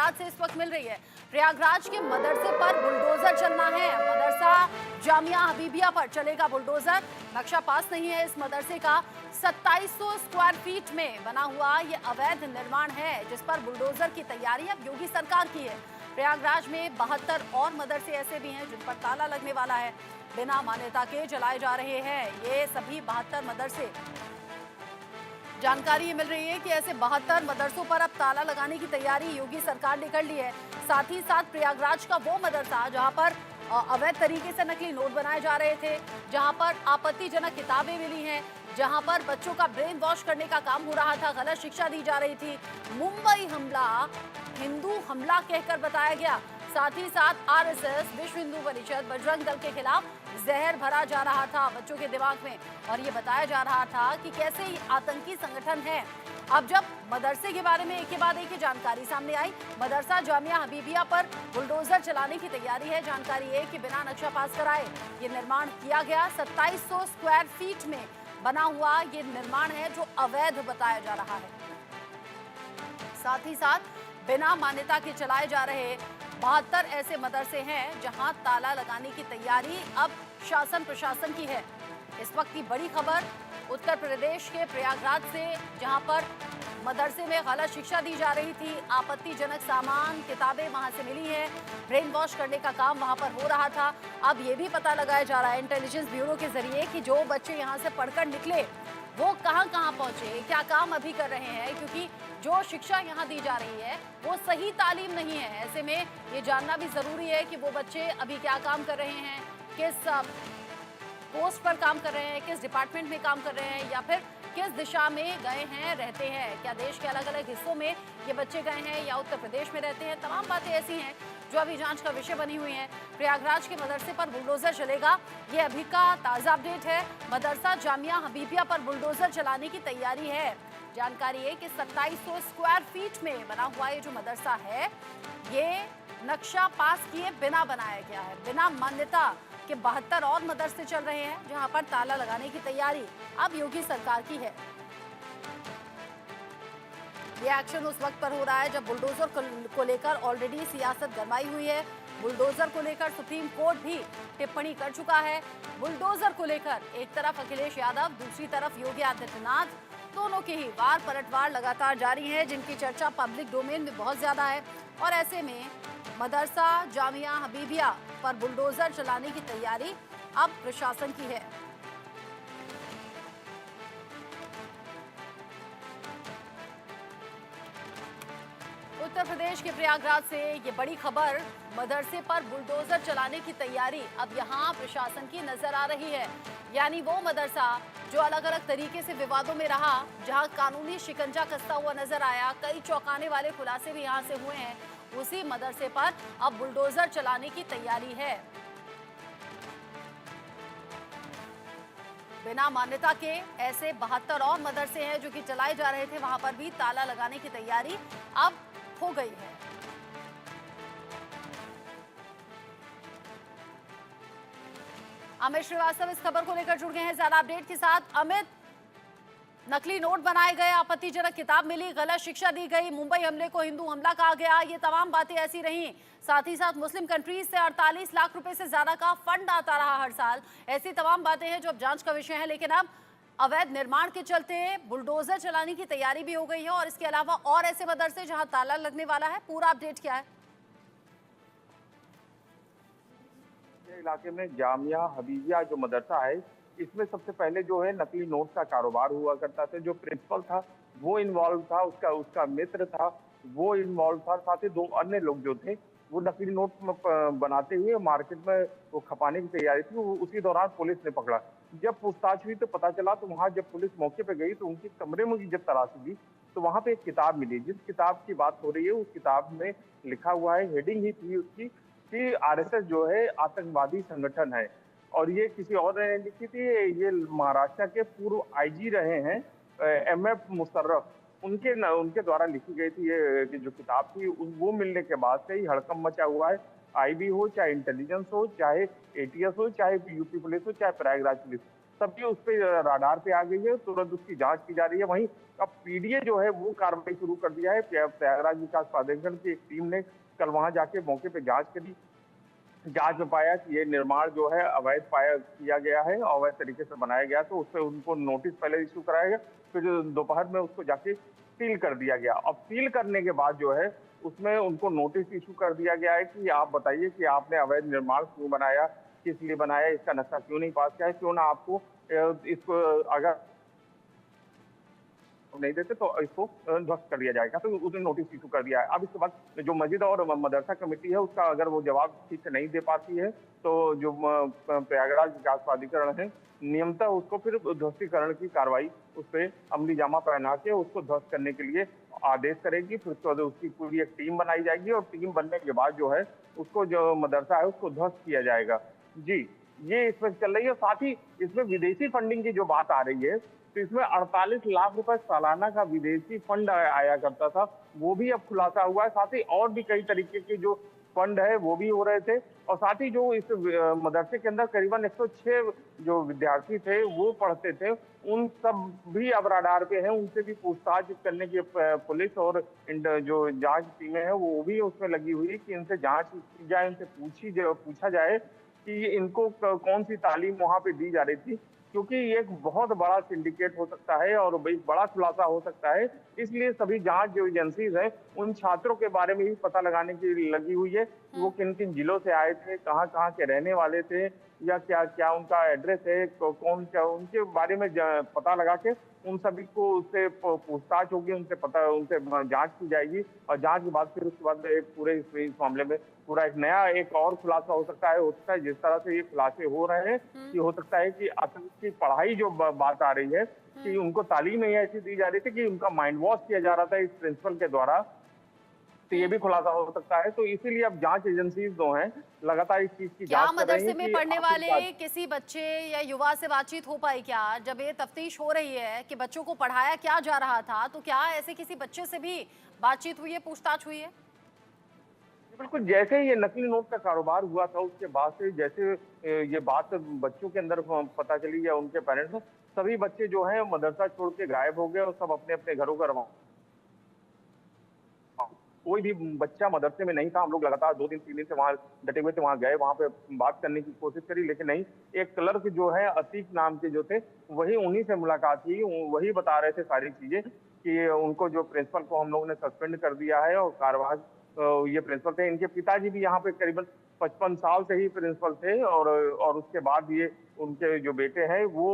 प्रयागराज से इस वक्त मिल रही है। प्रयागराज के मदरसे पर बुलडोजर चलना है। मदरसा जामिया हबीबिया पर चलेगा बुलडोजर। नक्शा पास नहीं है इस मदरसे का। 2700 स्क्वायर फीट में बना हुआ ये अवैध निर्माण है जिस पर बुलडोजर की तैयारी अब योगी सरकार की है। प्रयागराज में 72 और मदरसे ऐसे भी हैं जिन पर ताला लगने वाला है। बिना मान्यता के चलाए जा रहे हैं ये सभी 72 मदरसे। जानकारी ये मिल रही है कि ऐसे 72 मदरसों पर अब ताला लगाने की तैयारी योगी सरकार ने कर ली है। साथ ही साथ प्रयागराज का वो मदरसा जहां पर अवैध तरीके से नकली नोट बनाए जा रहे थे, जहां पर आपत्तिजनक किताबें मिली हैं, जहां पर बच्चों का ब्रेन वॉश करने का काम हो रहा था, गलत शिक्षा दी जा रही थी, मुंबई हमला हिंदू हमला कहकर बताया गया। साथ ही साथ आरएसएस, विश्व हिंदू परिषद, बजरंग दल के खिलाफ जहर भरा जा रहा था बच्चों के दिमाग में और ये बताया जा रहा था कि कैसे ये आतंकी संगठन है। अब जब मदरसे के बारे में एक के बाद एक जानकारी सामने आई, मदरसा जामिया हबीबिया पर बुलडोजर चलाने की तैयारी है। जानकारी है कि बिना नक्शा पास कराए ये निर्माण किया गया। 2700 स्क्वायर फीट में बना हुआ ये निर्माण है जो अवैध बताया जा रहा है। साथ ही साथ बिना मान्यता के चलाए जा रहे 72 ऐसे मदरसे हैं जहां ताला लगाने की तैयारी अब शासन प्रशासन की है। इस वक्त की बड़ी खबर उत्तर प्रदेश के प्रयागराज से, जहां पर मदरसे में गलत शिक्षा दी जा रही थी, आपत्तिजनक सामान किताबें वहां से मिली हैं, ब्रेन वॉश करने का काम वहां पर हो रहा था। अब ये भी पता लगाया जा रहा है इंटेलिजेंस ब्यूरो के जरिए कि जो बच्चे यहाँ से पढ़कर निकले वो कहाँ कहाँ पहुंचे, क्या काम अभी कर रहे हैं, क्योंकि जो शिक्षा यहाँ दी जा रही है वो सही तालीम नहीं है। ऐसे में ये जानना भी जरूरी है कि वो बच्चे अभी क्या काम कर रहे हैं, किस पोस्ट पर काम कर रहे हैं, किस डिपार्टमेंट में काम कर रहे हैं, या फिर किस दिशा में गए हैं, रहते हैं, क्या देश के अलग अलग हिस्सों में ये बच्चे गए हैं या उत्तर प्रदेश में रहते हैं। तमाम बातें ऐसी हैं जो अभी जांच का विषय बनी हुई हैं। प्रयागराज के मदरसे पर बुलडोजर चलेगा, ये अभी का ताज़ा अपडेट है। मदरसा जामिया हबीबिया पर बुलडोजर चलाने की तैयारी है। जानकारी है कि 2700 स्क्वायर फीट में बना हुआ ये जो मदरसा है ये नक्शा पास किए बिना बनाया गया है। बिना मान्यता के 72 और मदरसे चल रहे हैं जहां पर ताला लगाने की तैयारी अब योगी सरकार की है। ये एक्शन उस वक्त पर हो रहा है जब बुलडोजर को लेकर ऑलरेडी सियासत गरमाई हुई है। बुलडोजर को लेकर सुप्रीम कोर्ट भी टिप्पणी कर चुका है। बुलडोजर को लेकर एक तरफ अखिलेश यादव, दूसरी तरफ योगी आदित्यनाथ, दोनों के ही वार पलटवार लगातार जारी है जिनकी चर्चा पब्लिक डोमेन में बहुत ज्यादा है। और ऐसे में मदरसा जामिया हबीबिया पर बुलडोजर चलाने की तैयारी अब प्रशासन की है। उत्तर प्रदेश के प्रयागराज से ये बड़ी खबर, मदरसे पर बुलडोजर चलाने की तैयारी अब यहां प्रशासन की नजर आ रही है। यानी वो मदरसा जो अलग अलग तरीके से विवादों में रहा, जहां कानूनी शिकंजा कसता हुआ नजर आया, कई चौंकाने वाले खुलासे भी यहां से हुए हैं, उसी मदरसे पर अब बुलडोजर चलाने की तैयारी है। बिना मान्यता के ऐसे 72 और मदरसे हैं जो कि चलाए जा रहे थे, वहां पर भी ताला लगाने की तैयारी अब हो गई है। अमित श्रीवास्तव इस खबर को लेकर जुड़ गए हैं ज्यादा अपडेट के साथ। अमित, नकली नोट बनाए गए, आपत्तिजनक किताब मिली, गलत शिक्षा दी गई, मुंबई हमले को हिंदू हमला कहा गया, ये तमाम बातें ऐसी रहीं। साथ ही साथ मुस्लिम कंट्रीज से 48 लाख रुपए से ज्यादा का फंड आता रहा हर साल। ऐसी तमाम बातें हैं जो अब जांच का विषय है। लेकिन अब अवैध निर्माण के चलते बुलडोजर चलाने की तैयारी भी हो गई है और इसके अलावा और ऐसे मदरसे जहां ताला लगने वाला है। पूरा अपडेट क्या है? इलाके में जामिया हबीबिया जो मदरसा है, इसमें सबसे पहले जो है नकली नोट का कारोबार हुआ करता था। जो प्रिंसिपल था वो इन्वॉल्व था, उसका उसका मित्र था वो इन्वॉल्व था, साथ ही 2 अन्य लोग जो थे वो नकली नोट बनाते हुए मार्केट में वो खपाने की तैयारी थी। उसी दौरान पुलिस ने पकड़ा। जब पूछताछ हुई तो पता चला, तो वहां जब पुलिस मौके पे गई तो उनके कमरे में जब तलाशी दी तो वहां पे एक किताब मिली। जिस किताब की बात हो रही है उस किताब में लिखा हुआ है, हेडिंग ही थी उसकी कि आरएसएस जो है आतंकवादी संगठन है। और ये किसी और ने लिखी थी, ये महाराष्ट्र के पूर्व आईजी रहे हैं एमएफ मुशर्रफ, उनके द्वारा लिखी गई थी ये कि जो किताब थी। वो मिलने के बाद से ही हड़कंप मचा हुआ है। आईबी हो, चाहे इंटेलिजेंस हो, चाहे एटीएस हो, चाहे यूपी पुलिस हो, चाहे प्रयागराज पुलिस, तभी उस पे राडार पे आ गई है, तुरंत उसकी जांच की जा रही है। वहीं अब पीडीए जो है वो कार्रवाई शुरू कर दिया है। प्रयागराज विकास प्राधिकरण की एक टीम ने कल वहां जाके मौके पे जांच करी। जांच में पाया कि ये निर्माण जो है अवैध पाया किया गया है, अवैध तरीके से बनाया गया, तो उसपे उनको नोटिस पहले इशू कराया गया, फिर दोपहर में उसको जाके सील कर दिया गया। अब सील करने के बाद जो है उसमें उनको नोटिस इशू कर दिया गया है कि आप बताइए कि आपने अवैध निर्माण क्यों बनाया, किस लिए बनाया, इसका नक्शा क्यों नहीं पास किया है, क्यों ना आपको इसको अगर नहीं देते तो इसको ध्वस्त कर दिया जाएगा। तो उसने नोटिस इशू कर दिया है। अब इसके बाद जो मस्जिद और मदरसा कमेटी है उसका अगर वो जवाब ठीक से नहीं दे पाती है तो जो प्रयागराज विकास प्राधिकरण है नियमतः उसको फिर ध्वस्तीकरण की कार्रवाई उस पर अमली जामा पहना के उसको ध्वस्त करने के लिए आदेश करेगी। फिर उसके बाद उसकी पूरी एक टीम बनाई जाएगी और टीम बनने के बाद जो है उसको जो मदरसा है उसको ध्वस्त किया जाएगा। जी, ये इसमें चल रही है। साथ ही इसमें विदेशी फंडिंग की जो बात आ रही है, तो इसमें 48 लाख रुपए सालाना का विदेशी फंड आया करता था, वो भी अब खुलासा हुआ है। साथ ही और भी कई तरीके के जो फंड है वो भी हो रहे थे और साथ ही जो इस मदरसे के अंदर करीबन 106 जो विद्यार्थी थे वो पढ़ते थे, उन सब भी अब राडार पे हैं। उनसे भी पूछताछ करने की पुलिस और जो जांच टीमें हैं वो भी उसमें लगी हुई है कि इनसे जांच की जाए, इनसे पूछा जाए कि इनको कौन सी तालीम वहां पे दी जा रही थी, क्योंकि ये एक बहुत बड़ा सिंडिकेट हो सकता है और एक बड़ा खुलासा हो सकता है। इसलिए सभी जांच जो एजेंसीज हैं उन छात्रों के बारे में भी पता लगाने की लगी हुई है कि वो किन किन जिलों से आए थे, कहाँ कहाँ के रहने वाले थे, या क्या क्या उनका एड्रेस है, कौन क्या, उनके बारे में पता लगा के उन सभी को उससे पूछताछ होगी, उनसे जांच की जाएगी और जांच के बाद फिर उसके बाद एक पूरे इस मामले में पूरा एक नया एक और खुलासा हो सकता है। जिस तरह से ये खुलासे हो रहे हैं कि हो सकता है कि आतंक की पढ़ाई जो बात आ रही है कि उनको तालीम ही ऐसी दी जा रही थी कि उनका माइंड वॉश किया जा रहा था इस प्रिंसिपल के द्वारा, तो ये भी खुलासा हो सकता है। तो इसीलिए अब जांच एजेंसीज जो हैं लगातार इस चीज की क्या जांच कर रही मदरसे हैं में कि पढ़ने वाले आखिरकार किसी बच्चे या युवा से बातचीत हो पाई क्या? जब ये तफ्तीश हो रही है कि बच्चों को पढ़ाया क्या जा रहा था, तो क्या ऐसे किसी बच्चे से भी बातचीत हुई है, पूछताछ हुई है? बिल्कुल, जैसे ही ये नकली नोट का कारोबार हुआ था उसके बाद से जैसे ये बात बच्चों के अंदर पता चली या उनके पेरेंट्स को, सभी बच्चे जो हैं मदरसा छोड़ के गायब हो गए और सब अपने अपने घरों का रवाना। कोई भी बच्चा मदरसे में नहीं था। हम लोग लगातार 2 दिन 3 दिन से वहाँ डटे हुए थे, वहाँ गए, वहाँ पे बात करने की कोशिश करी, लेकिन नहीं। एक क्लर्क जो है अतीक नाम के जो थे, वही उन्हीं से मुलाकात हुई। वही बता रहे थे सारी चीजें कि उनको जो प्रिंसिपल को हम लोगों ने सस्पेंड कर दिया है और कार्यवाही ये प्रिंसिपल थे। इनके पिताजी भी यहाँ पे करीबन 55 साल से ही प्रिंसिपल थे और उसके बाद ये उनके जो बेटे हैं वो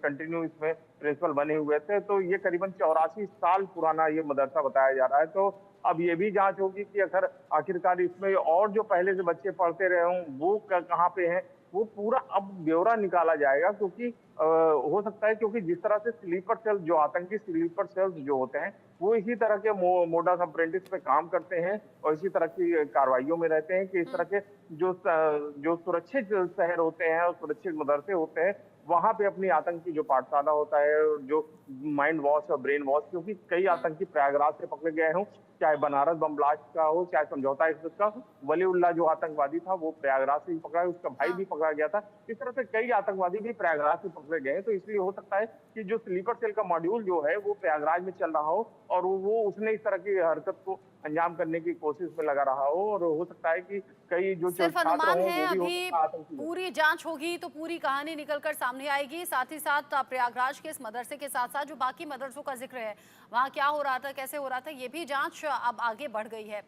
कंटिन्यू इसमें प्रिंसिपल बने हुए थे। तो ये करीबन 84 साल पुराना ये मदरसा बताया जा रहा है। तो अब ये भी जांच होगी कि अगर आखिरकार इसमें और जो पहले से बच्चे पढ़ते रहे हों वो कहाँ पे हैं, वो पूरा अब ब्यौरा निकाला जाएगा। क्योंकि हो सकता है, क्योंकि जिस तरह से स्लीपर सेल जो आतंकी स्लीपर सेल्स जो होते हैं वो इसी तरह के मोडास ऑपरेंडिस पे काम करते हैं और इसी तरह की कार्रवाइयों में रहते हैं कि इस तरह के जो सुरक्षित शहर होते हैं और सुरक्षित मदरसे होते हैं वहां पे अपनी आतंकी जो पाठशाला होता है और जो माइंड वॉश और ब्रेन वॉश, क्योंकि कई आतंकी प्रयागराज से पकड़े गए हों, चाहे बनारस बम ब्लास्ट का हो, चाहे समझौता एक्सप्रेस का, वलीउल्लाह जो आतंकवादी था वो प्रयागराज से ही पकड़ा है, उसका भाई हाँ। भी पकड़ा गया था। इस तरह से कई आतंकवादी भी प्रयागराज से पकड़े गए हैं। तो इसलिए हो सकता है कि जो स्लीपर सेल का मॉड्यूल जो है वो प्रयागराज में चल रहा हो और वो उसने इस तरह की हरकत को अंजाम करने की कोशिश में लगा रहा हो और हो सकता है कि कई जो सिर्फ छात्र अनुमान हों है, वो भी हो अभी सकता है आतंकी हो। पूरी जांच होगी तो पूरी कहानी निकलकर सामने आएगी। साथ ही साथ प्रयागराज के इस मदरसे के साथ साथ जो बाकी मदरसों का जिक्र है, वहां क्या हो रहा था, कैसे हो रहा था, ये भी जांच अब आगे बढ़ गई है।